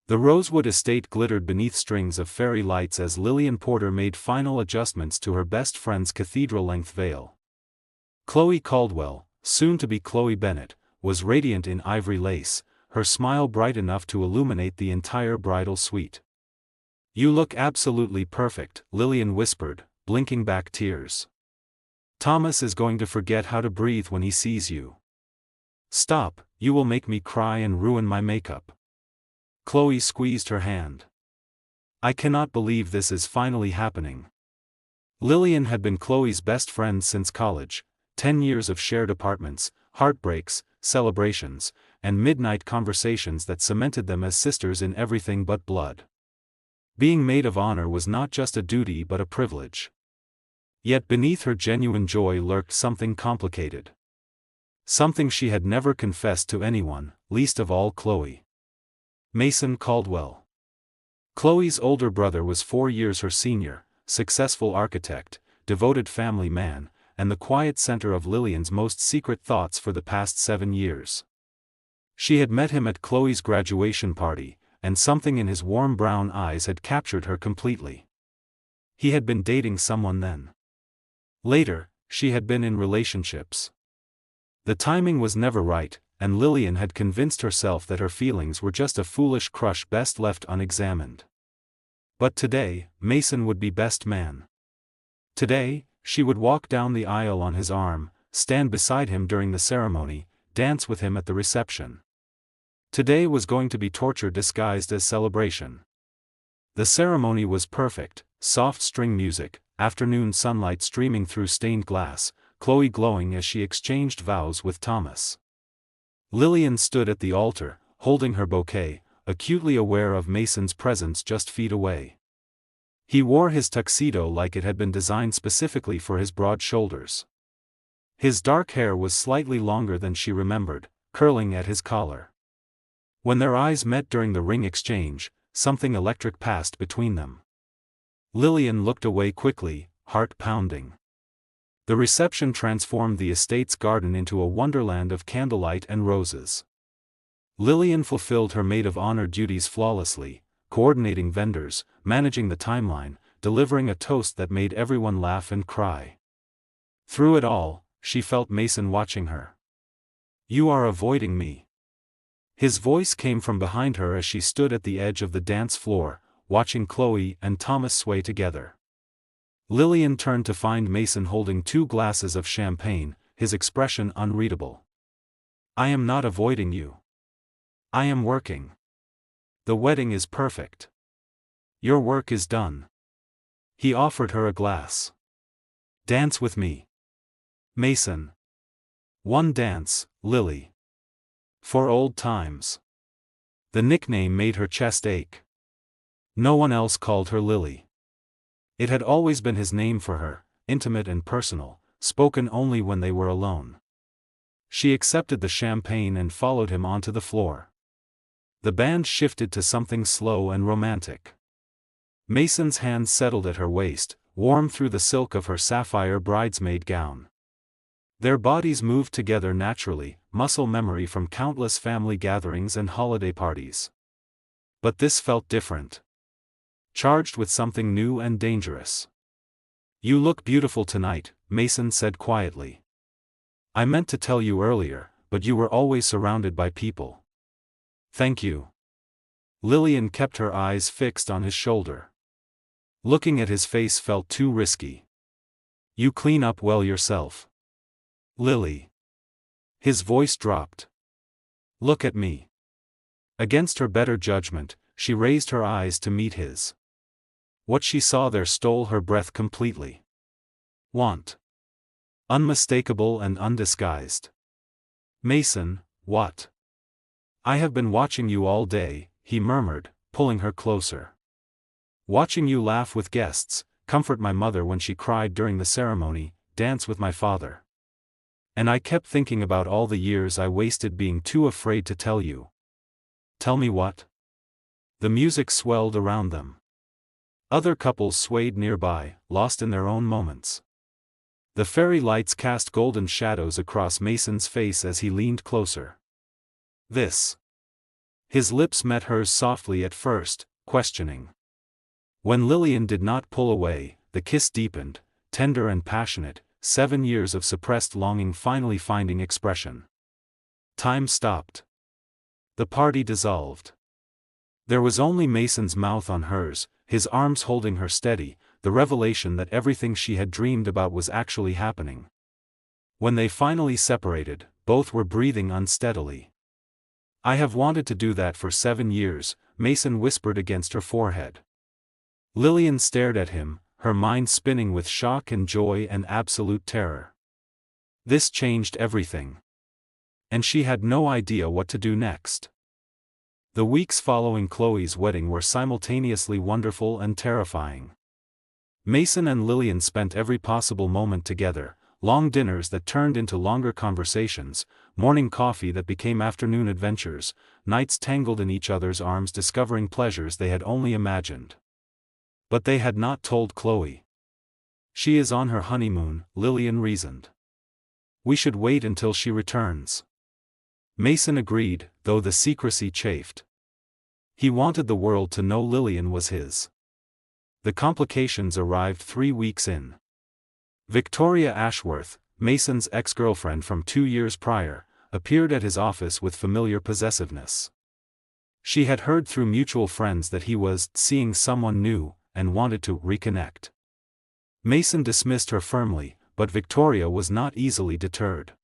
The Rosewood estate glittered beneath strings of fairy lights as Lillian Porter made final adjustments to her best friend's cathedral-length veil. Chloe Caldwell, soon to be Chloe Bennett, was radiant in ivory lace, her smile bright enough to illuminate the entire bridal suite. "You look absolutely perfect," Lillian whispered, blinking back tears. "Thomas is going to forget how to breathe when he sees you." "Stop, you will make me cry and ruin my makeup." Chloe squeezed her hand. "I cannot believe this is finally happening." Lillian had been Chloe's best friend since college, 10 years of shared apartments, heartbreaks, celebrations, and midnight conversations that cemented them as sisters in everything but blood. Being maid of honor was not just a duty but a privilege. Yet beneath her genuine joy lurked something complicated. Something she had never confessed to anyone, least of all Chloe. Mason Caldwell. Chloe's older brother was 4 years her senior, successful architect, devoted family man, and the quiet center of Lillian's most secret thoughts for the past 7 years. She had met him at Chloe's graduation party, and something in his warm brown eyes had captured her completely. He had been dating someone then. Later, she had been in relationships. The timing was never right, and Lillian had convinced herself that her feelings were just a foolish crush best left unexamined. But today, Mason would be best man. Today, she would walk down the aisle on his arm, stand beside him during the ceremony, dance with him at the reception. Today was going to be torture disguised as celebration. The ceremony was perfect, soft string music, afternoon sunlight streaming through stained glass, Chloe glowing as she exchanged vows with Thomas. Lillian stood at the altar, holding her bouquet, acutely aware of Mason's presence just feet away. He wore his tuxedo like it had been designed specifically for his broad shoulders. His dark hair was slightly longer than she remembered, curling at his collar. When their eyes met during the ring exchange, something electric passed between them. Lillian looked away quickly, heart pounding. The reception transformed the estate's garden into a wonderland of candlelight and roses. Lillian fulfilled her maid of honor duties flawlessly, coordinating vendors, managing the timeline, delivering a toast that made everyone laugh and cry. Through it all, she felt Mason watching her. "You are avoiding me." His voice came from behind her as she stood at the edge of the dance floor, watching Chloe and Thomas sway together. Lillian turned to find Mason holding 2 glasses of champagne, his expression unreadable. "I am not avoiding you. I am working. The wedding is perfect. Your work is done." He offered her a glass. "Dance with me, Mason." "One dance, Lily. For old times." The nickname made her chest ache. No one else called her Lily. It had always been his name for her, intimate and personal, spoken only when they were alone. She accepted the champagne and followed him onto the floor. The band shifted to something slow and romantic. Mason's hands settled at her waist, warm through the silk of her sapphire bridesmaid gown. Their bodies moved together naturally, muscle memory from countless family gatherings and holiday parties. But this felt different. Charged with something new and dangerous. "You look beautiful tonight," Mason said quietly. "I meant to tell you earlier, but you were always surrounded by people." "Thank you." Lillian kept her eyes fixed on his shoulder. Looking at his face felt too risky. "You clean up well yourself, Lily." His voice dropped. "Look at me." Against her better judgment, she raised her eyes to meet his. What she saw there stole her breath completely. Want. Unmistakable and undisguised. "Mason, what?" "I have been watching you all day," he murmured, pulling her closer. "Watching you laugh with guests, comfort my mother when she cried during the ceremony, dance with my father. And I kept thinking about all the years I wasted being too afraid to tell you." "Tell me what?" The music swelled around them. Other couples swayed nearby, lost in their own moments. The fairy lights cast golden shadows across Mason's face as he leaned closer. "This." His lips met hers softly at first, questioning. When Lillian did not pull away, the kiss deepened, tender and passionate, 7 years of suppressed longing finally finding expression. Time stopped. The party dissolved. There was only Mason's mouth on hers, his arms holding her steady, the revelation that everything she had dreamed about was actually happening. When they finally separated, both were breathing unsteadily. "I have wanted to do that for 7 years," Mason whispered against her forehead. Lillian stared at him, her mind spinning with shock and joy and absolute terror. This changed everything. And she had no idea what to do next. The weeks following Chloe's wedding were simultaneously wonderful and terrifying. Mason and Lillian spent every possible moment together, long dinners that turned into longer conversations, morning coffee that became afternoon adventures, nights tangled in each other's arms discovering pleasures they had only imagined. But they had not told Chloe. "She is on her honeymoon," Lillian reasoned. "We should wait until she returns." Mason agreed, though the secrecy chafed. He wanted the world to know Lillian was his. The complications arrived 3 weeks in. Victoria Ashworth, Mason's ex-girlfriend from 2 years prior, appeared at his office with familiar possessiveness. She had heard through mutual friends that he was seeing someone new, and wanted to reconnect. Mason dismissed her firmly, but Victoria was not easily deterred.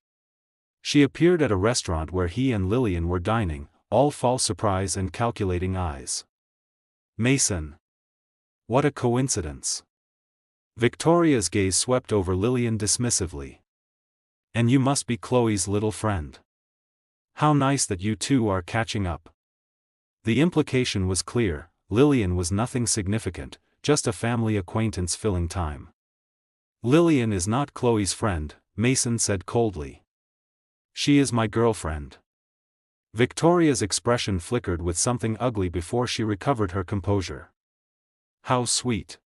She appeared at a restaurant where he and Lillian were dining, all false surprise and calculating eyes. "Mason. What a coincidence." Victoria's gaze swept over Lillian dismissively. "And you must be Chloe's little friend. How nice that you two are catching up." The implication was clear, Lillian was nothing significant, just a family acquaintance filling time. "Lillian is not Chloe's friend," Mason said coldly. "She is my girlfriend." Victoria's expression flickered with something ugly before she recovered her composure. "How sweet.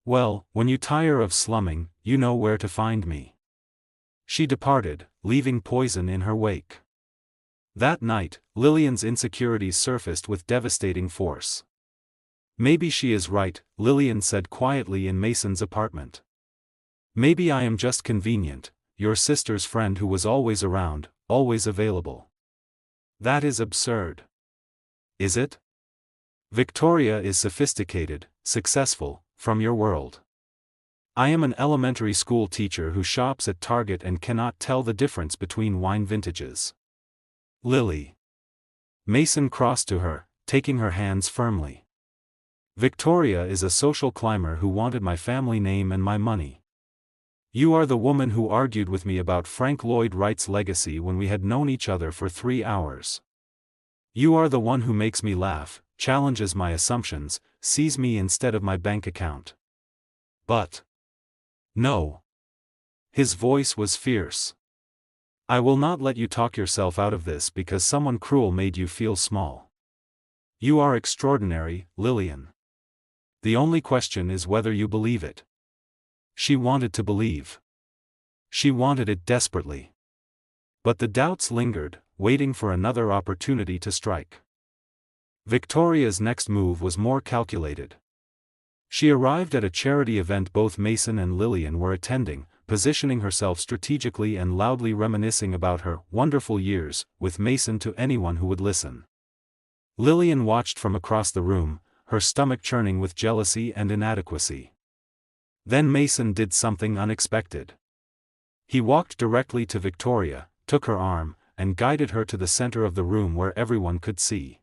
Well, when you tire of slumming, you know where to find me." She departed, leaving poison in her wake. That night, Lillian's insecurities surfaced with devastating force. "Maybe she is right," Lillian said quietly in Mason's apartment. "Maybe I am just convenient, your sister's friend who was always around, always available." "That is absurd." "Is it? Victoria is sophisticated, successful, from your world. I am an elementary school teacher who shops at Target and cannot tell the difference between wine vintages." "Lily." Mason crossed to her, taking her hands firmly. "Victoria is a social climber who wanted my family name and my money. You are the woman who argued with me about Frank Lloyd Wright's legacy when we had known each other for 3 hours. You are the one who makes me laugh, challenges my assumptions, sees me instead of my bank account. But no." His voice was fierce. "I will not let you talk yourself out of this because someone cruel made you feel small. You are extraordinary, Lillian. The only question is whether you believe it." She wanted to believe. She wanted it desperately. But the doubts lingered, waiting for another opportunity to strike. Victoria's next move was more calculated. She arrived at a charity event both Mason and Lillian were attending, positioning herself strategically and loudly reminiscing about her wonderful years with Mason to anyone who would listen. Lillian watched from across the room, her stomach churning with jealousy and inadequacy. Then Mason did something unexpected. He walked directly to Victoria, took her arm, and guided her to the center of the room where everyone could see.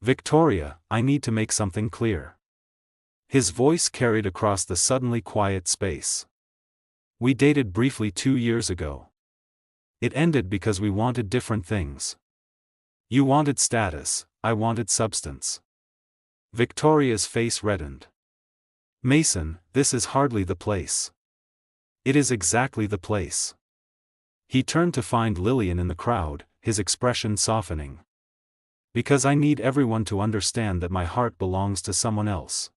"Victoria, I need to make something clear." His voice carried across the suddenly quiet space. "We dated briefly 2 years ago. It ended because we wanted different things. You wanted status, I wanted substance." Victoria's face reddened. "Mason, this is hardly the place." "It is exactly the place." He turned to find Lillian in the crowd, his expression softening. "Because I need everyone to understand that my heart belongs to someone else.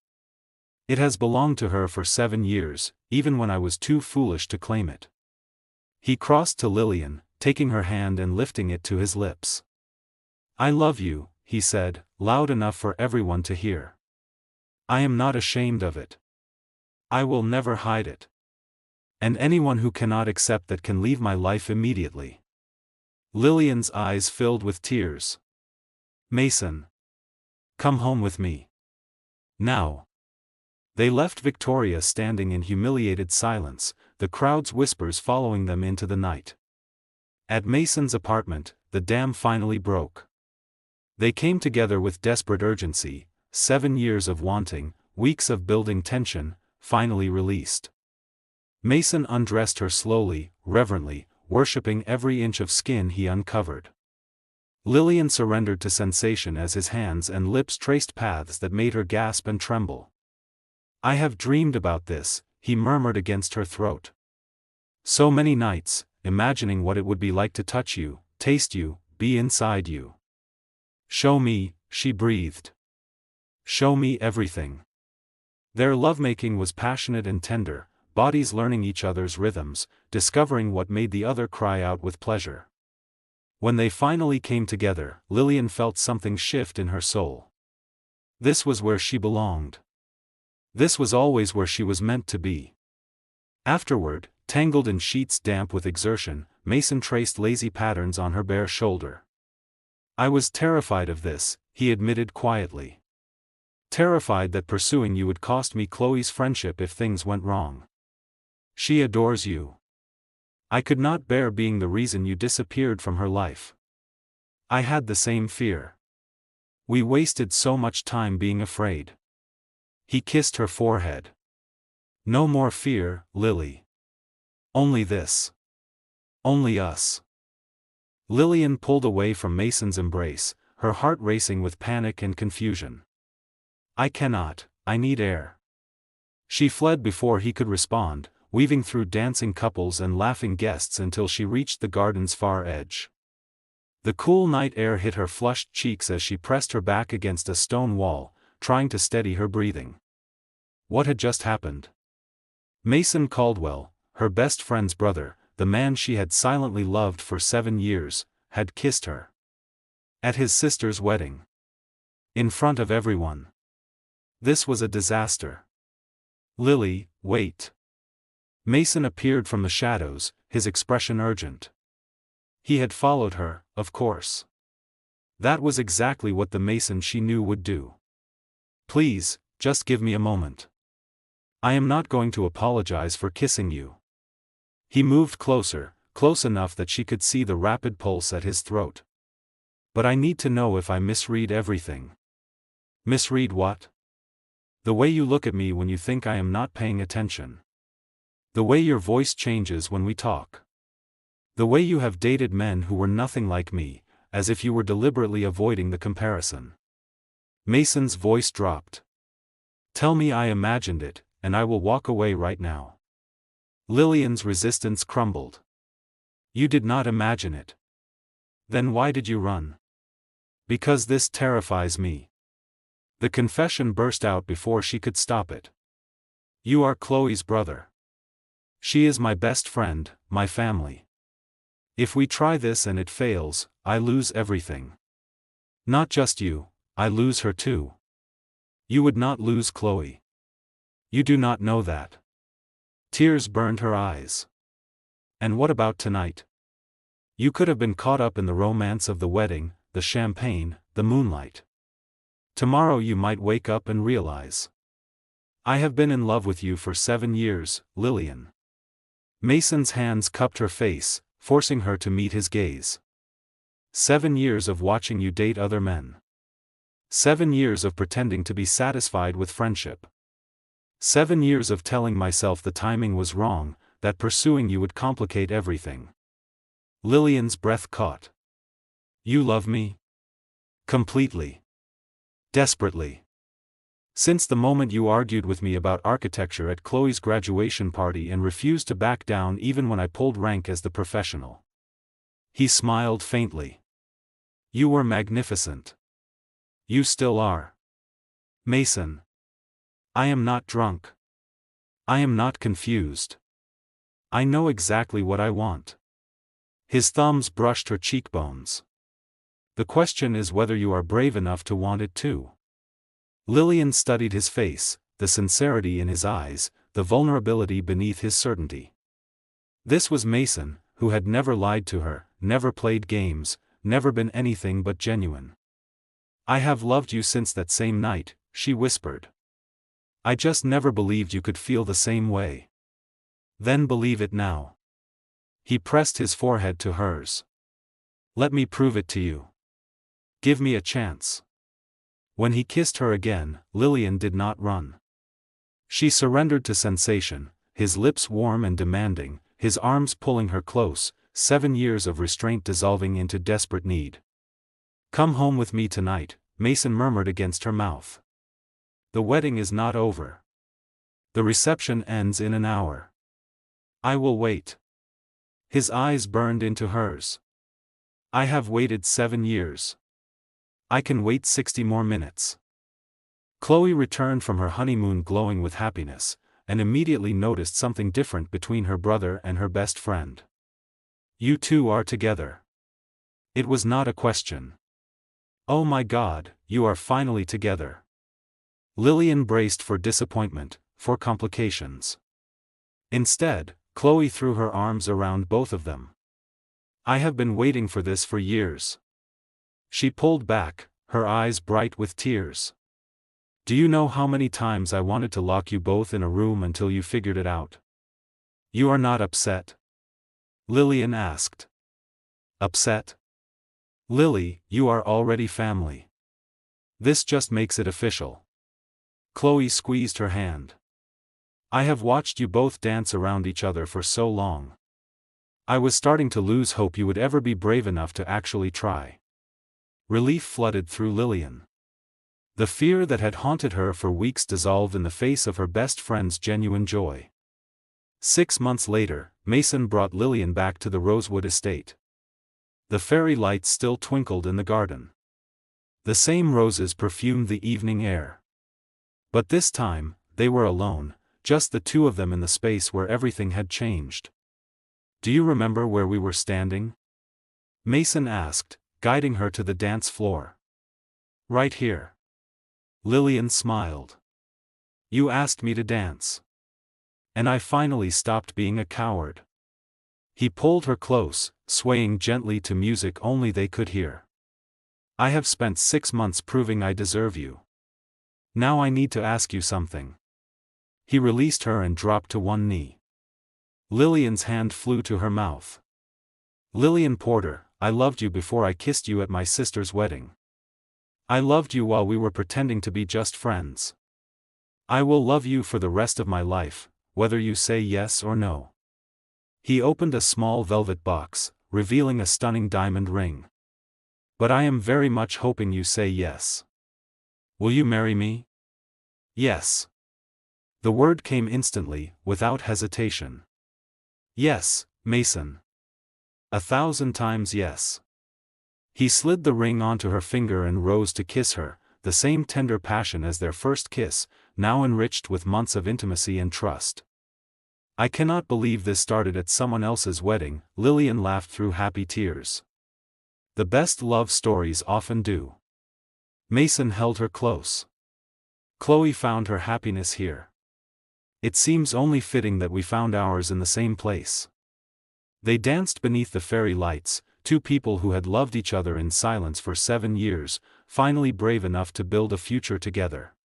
It has belonged to her for 7 years, even when I was too foolish to claim it." He crossed to Lillian, taking her hand and lifting it to his lips. I love you, he said, loud enough for everyone to hear. I am not ashamed of it. I will never hide it. And anyone who cannot accept that can leave my life immediately. Lillian's eyes filled with tears. Mason. Come home with me. Now. They left Victoria standing in humiliated silence, the crowd's whispers following them into the night. At Mason's apartment, the dam finally broke. They came together with desperate urgency, 7 years of wanting, weeks of building tension, finally released. Mason undressed her slowly, reverently, worshipping every inch of skin he uncovered. Lillian surrendered to sensation as his hands and lips traced paths that made her gasp and tremble. I have dreamed about this, he murmured against her throat. So many nights, imagining what it would be like to touch you, taste you, be inside you. Show me, she breathed. Show me everything. Their lovemaking was passionate and tender, bodies learning each other's rhythms, discovering what made the other cry out with pleasure. When they finally came together, Lillian felt something shift in her soul. This was where she belonged. This was always where she was meant to be. Afterward, tangled in sheets damp with exertion, Mason traced lazy patterns on her bare shoulder. I was terrified of this, he admitted quietly. Terrified that pursuing you would cost me Chloe's friendship if things went wrong. She adores you. I could not bear being the reason you disappeared from her life. I had the same fear. We wasted so much time being afraid. He kissed her forehead. No more fear, Lily. Only this. Only us. Lillian pulled away from Mason's embrace, her heart racing with panic and confusion. I cannot, I need air. She fled before he could respond, weaving through dancing couples and laughing guests until she reached the garden's far edge. The cool night air hit her flushed cheeks as she pressed her back against a stone wall, trying to steady her breathing. What had just happened? Mason Caldwell, her best friend's brother, the man she had silently loved for 7 years, had kissed her. At his sister's wedding. In front of everyone. This was a disaster. Lily, wait. Mason appeared from the shadows, his expression urgent. He had followed her, of course. That was exactly what the Mason she knew would do. Please, just give me a moment. I am not going to apologize for kissing you. He moved closer, close enough that she could see the rapid pulse at his throat. But I need to know if I misread everything. Misread what? The way you look at me when you think I am not paying attention. The way your voice changes when we talk. The way you have dated men who were nothing like me, as if you were deliberately avoiding the comparison. Mason's voice dropped. Tell me I imagined it, and I will walk away right now. Lillian's resistance crumbled. You did not imagine it. Then why did you run? Because this terrifies me. The confession burst out before she could stop it. You are Chloe's brother. She is my best friend, my family. If we try this and it fails, I lose everything. Not just you, I lose her too. You would not lose Chloe. You do not know that. Tears burned her eyes. And what about tonight? You could have been caught up in the romance of the wedding, the champagne, the moonlight. Tomorrow you might wake up and realize. I have been in love with you for 7 years, Lillian. Mason's hands cupped her face, forcing her to meet his gaze. 7 years of watching you date other men. 7 years of pretending to be satisfied with friendship. 7 years of telling myself the timing was wrong, that pursuing you would complicate everything. Lillian's breath caught. You love me? Completely. Desperately. Since the moment you argued with me about architecture at Chloe's graduation party and refused to back down even when I pulled rank as the professional. He smiled faintly. You were magnificent. You still are. Mason. I am not drunk. I am not confused. I know exactly what I want. His thumbs brushed her cheekbones. The question is whether you are brave enough to want it too. Lillian studied his face, the sincerity in his eyes, the vulnerability beneath his certainty. This was Mason, who had never lied to her, never played games, never been anything but genuine. "I have loved you since that same night," she whispered. "I just never believed you could feel the same way. Then believe it now." He pressed his forehead to hers. "Let me prove it to you. Give me a chance." When he kissed her again, Lillian did not run. She surrendered to sensation, his lips warm and demanding, his arms pulling her close, 7 years of restraint dissolving into desperate need. "Come home with me tonight," Mason murmured against her mouth. "The wedding is not over. The reception ends in an hour. I will wait." His eyes burned into hers. "I have waited 7 years. I can wait 60 more minutes." Chloe returned from her honeymoon glowing with happiness, and immediately noticed something different between her brother and her best friend. "You two are together." It was not a question. "Oh my God, you are finally together." Lillian braced for disappointment, for complications. Instead, Chloe threw her arms around both of them. "I have been waiting for this for years." She pulled back, her eyes bright with tears. "Do you know how many times I wanted to lock you both in a room until you figured it out?" "You are not upset?" Lillian asked. "Upset? Lily, you are already family. This just makes it official." Chloe squeezed her hand. "I have watched you both dance around each other for so long. I was starting to lose hope you would ever be brave enough to actually try." Relief flooded through Lillian. The fear that had haunted her for weeks dissolved in the face of her best friend's genuine joy. 6 months later, Mason brought Lillian back to the Rosewood estate. The fairy lights still twinkled in the garden. The same roses perfumed the evening air. But this time, they were alone, just the two of them in the space where everything had changed. "Do you remember where we were standing?" Mason asked, guiding her to the dance floor. "Right here." Lillian smiled. "You asked me to dance. And I finally stopped being a coward." He pulled her close, swaying gently to music only they could hear. "I have spent 6 months proving I deserve you. Now I need to ask you something." He released her and dropped to one knee. Lillian's hand flew to her mouth. "Lillian Porter, I loved you before I kissed you at my sister's wedding. I loved you while we were pretending to be just friends. I will love you for the rest of my life, whether you say yes or no." He opened a small velvet box, revealing a stunning diamond ring. "But I am very much hoping you say yes. Will you marry me?" "Yes." The word came instantly, without hesitation. "Yes, Mason. 1,000 times yes." He slid the ring onto her finger and rose to kiss her, the same tender passion as their first kiss, now enriched with months of intimacy and trust. "I cannot believe this started at someone else's wedding," Lillian laughed through happy tears. "The best love stories often do." Mason held her close. "Chloe found her happiness here. It seems only fitting that we found ours in the same place." They danced beneath the fairy lights, two people who had loved each other in silence for 7 years, finally brave enough to build a future together.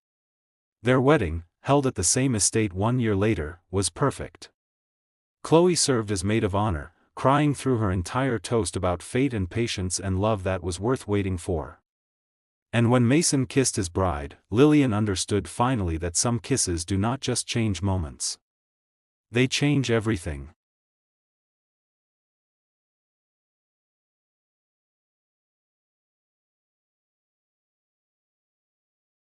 Their wedding, held at the same estate 1 year later, was perfect. Chloe served as maid of honor, crying through her entire toast about fate and patience and love that was worth waiting for. And when Mason kissed his bride, Lillian understood finally that some kisses do not just change moments. They change everything.